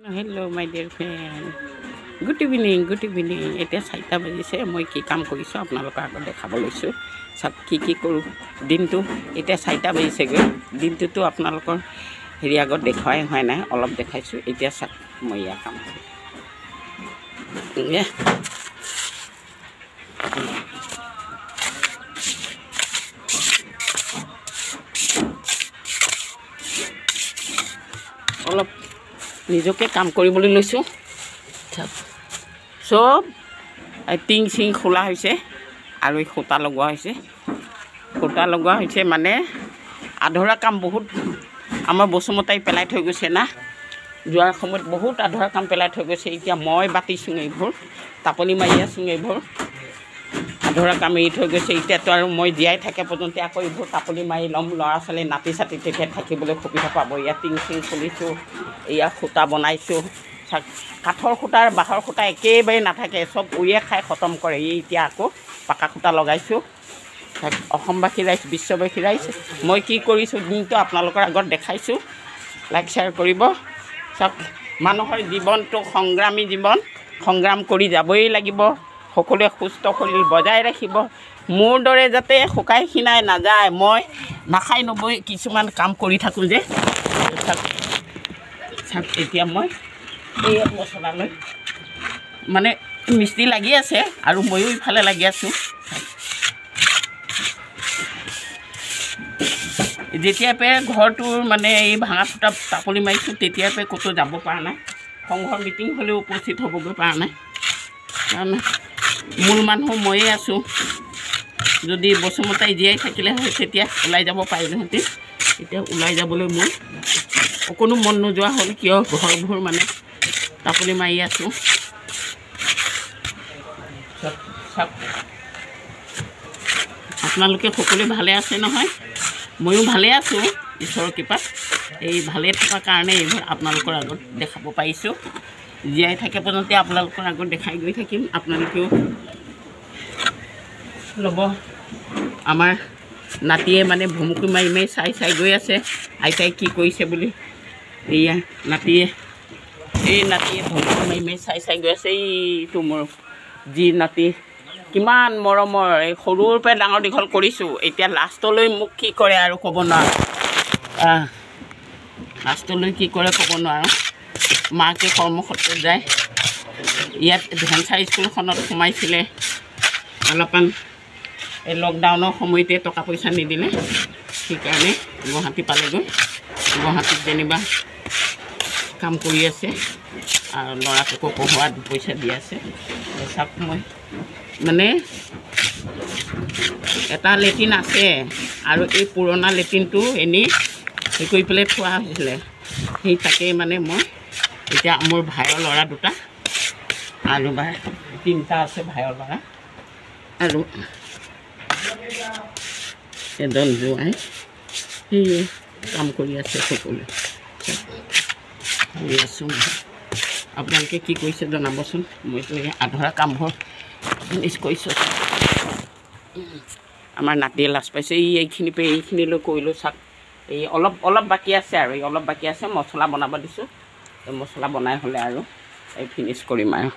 Hello, my dear friend. Good evening, good evening. এতিয়া 4টা বাজিছে মই কি কাম কৰিছো আপোনালোকক আগত দেখাব লৈছো সব কি কৰো দিনটো এতিয়া 4টা বাজিছে গৈ দিনটো আপোনালোকৰ হেৰি আগত দেখাই হয় না অলপ দেখাইছো এতিয়া সব মই ইয়া কাম অলপ নিজকে কাম কৰিবলৈ লৈছো সব টিং সিং খোলা হৈছে আৰু এই খুঁটা লগোৱা হৈছে মানে আধৰা কাম বহুত আমাৰ বসুমতাই পেলাই থৈ গৈছে না যোৱাৰ সময়ত বহুত আধৰা কাম পেলাই থৈ গৈছে এতিয়া মই বাতিছো এইবোৰ তাপলি মাৰি আছো এইবোৰ আধৰা কাম এৰি থৈ গৈছে এতিয়াতো আৰু মই জীয়াই থাকে পৰ্যন্ত আকৌ এইবোৰ তাপলি মাৰি লম ল'ৰা ছোৱালী নাতি চাতি তেতিয়া থাকিবলৈ সুবিধা পাব ইয়াত টিং সিং খুলিছো এয়া খুঁটা বনাইছো কাঠৰ খুঁটাৰ বাঁহৰ খুঁটা একেবাৰে নাথাকে সব উয়ে খাই খতম কৰে এই এতিয়া আকৌ পাকা খুঁটা লগাইছো অসমবাসী ৰাইজ বিশ্ববাসী ৰাইজ মই কি কৰিছো দিনটো আপোনালোকৰ আগত দেখাইছো লাইক শেয়াৰ কৰিব সব মানুহৰ জীৱনটো সংগ্ৰামী জীৱন সংগ্ৰাম কৰি যাবই লাগিব সকলোৱে সুস্থ শৰীৰ বজাই ৰাখিব মোৰ দৰে যাতে শুকাই খিনাই নাযায় মই নাখাই নবৈ কিছুমান কাম কৰি থাকো যে সব এতিয়া মই এই মছলা লৈ মানে মিস্ত্ৰী লাগি আছে আৰু ময়ো ইফালে লাগি আছো যেতিয়াৰ পৰা ঘৰটোৰ মানে এই ভাঙা ফুটা তাপলি মাৰিছো তেতিয়াৰ পৰা ক'তো যাব পৰা নাই সংঘৰ মিটিং হ'লেও উপস্থিত হ'বগৈ পৰা নাই কাৰণ মূল মানুহ ময়ে আছো যদি বসুমতাই জীয়াই থাকিলে হয় তেতিয়া ওলাই যাব পাৰিলোহেঁতেন এতিয়া ওলাই যাবলৈ মোৰ অকণো মন নোযোৱা হ'ল কিয় ঘৰবোৰ মানে তাপলি মাৰি আছো আপোনালোকে সকলোৱে ভালে আছে নহয় ময়ো ভালে আছো ঈশ্বৰৰ কৃপাত এই ভালে থকা কাৰণে এইবোৰ আপোনালোকৰ আগত দেখাব পাৰিছো জীয়াই থাকে পৰ্যন্ত আপোনালোকৰ আগত দেখাই গৈ থাকিম আপোনালোকেও ল'ব আমাৰ নাতিয়ে মানে ভুমুকি মাৰি মাৰি চাই গৈ আছে আইতাই কি কৰিছে বুলি এয়া নাতিয়ে ভুমুকি মাৰি মাৰি চাই গৈ আছে এইটো মোৰ যি নাতি কিমান মৰমৰ এই সৰুৰ পৰা ডাঙৰ দীঘল কৰিছো এতিয়া লাষ্টলৈ মোক কি কৰে আৰু ক'ব নোৱাৰো লাষ্টলৈ কি কৰে ক'ব নোৱাৰো মাকে কৰ্মক্ষেত্ৰত যায় ইয়াত ভেঞ্চাৰ স্কুলখনত সোমাইছিলে অলপমান এই লকডাউনৰ সময়তে টকা পইচা নিদিলে সেইকাৰণে গুৱাহাটী পালেগৈ গুৱাহাটীত যেনিবা কাম কৰি আছে আৰু ল'ৰাটোকো পঢ়োৱাত পইচা দি আছে সব মই মানে এটা লেট্ৰিন আছে আৰু এই পুৰণা লেট্ৰিনটো এনেই হেৰি কৰি পেলাই থোৱা হৈছিলে সেই তাকে মানে মই এতিয়া মোৰ ভাইৰ ল'ৰা দুটা আৰু তিনিটা আছে ভাইৰ ল'ৰা আৰু এজন জোৱাই সেই কাম কৰি আছে সকলোৱে কৰি আছোঁ আপোনালোকে কি কৰিছে জনাবচোন মইতো এই আধৰা কামবোৰ ফিনিছ কৰিছোঁ আমাৰ নাতিয়ে লাজ পাইছে এইখিনিলৈ কৰিলোঁ চাওক এই অলপ বাকী আছে আৰু এই অলপ বাকী আছে মছলা বনাব দিছোঁ এই মছলা বনাই হ'লে আৰু এই ফিনিছ কৰিম আৰু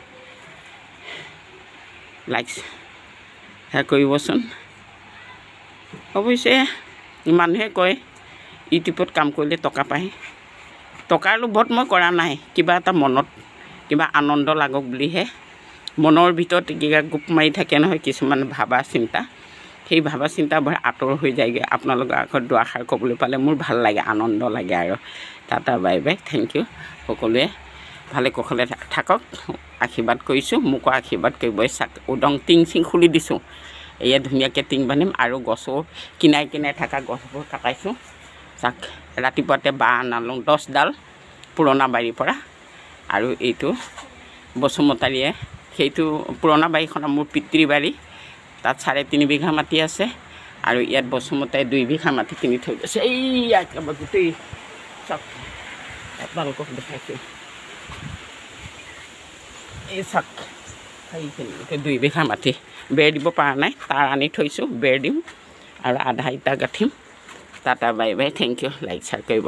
লাইক সেয়া কৰিবচোন অৱশ্যে মানুহে কয় ইউটিউবত কাম কৰিলে টকা পায় টকাৰ লোভত মই কৰা নাই কিবা এটা মনত কিবা আনন্দ লাগক বুলিহে মনৰ ভিতৰত কিবা গোপ মাৰি থাকে নহয় কিছুমান ভাবা চিন্তা সেই ভাবা চিন্তাবোৰ আঁতৰ হৈ যায়গৈ আপোনালোকৰ আগত দুআষাৰ ক'বলৈ পালে মোৰ ভাল লাগে আনন্দ লাগে আৰু tata bye bye thank you সকলোৱে ভালে কুশলে থাকক আশীৰ্বাদ কৰিছোঁ মোকো আশীৰ্বাদ কৰিবই চাক উদং টিং চিং খুলি দিছোঁ এয়া ধুনীয়াকৈ টিং বান্ধিম আৰু গছো কিনাই থকা গছবোৰ কাটাইছোঁ চাক ৰাতিপুৱাতে বাঁহ আনালোঁ 10ডাল পুৰণা বাৰীৰ পৰা আৰু এইটো বসুমতাৰীয়ে সেইটো পুৰণা বাৰীখন মোৰ পিতৃ বাৰী তাত 3.5 বিঘা মাটি আছে আৰু ইয়াত বসুমতাই 2 বিঘা মাটি কিনি থৈ গৈছে এই একেবাৰে গোটেই চাক আপোনালোকক দেখাইছোঁ এই চাক সেইখিনি 2 বিঘা মাটি বেৰ দিব পৰা নাই তাৰ আনি থৈছোঁ বেৰ দিম আৰু আধা ইটা গাঠিম tata bye bye thank you like share কৰিব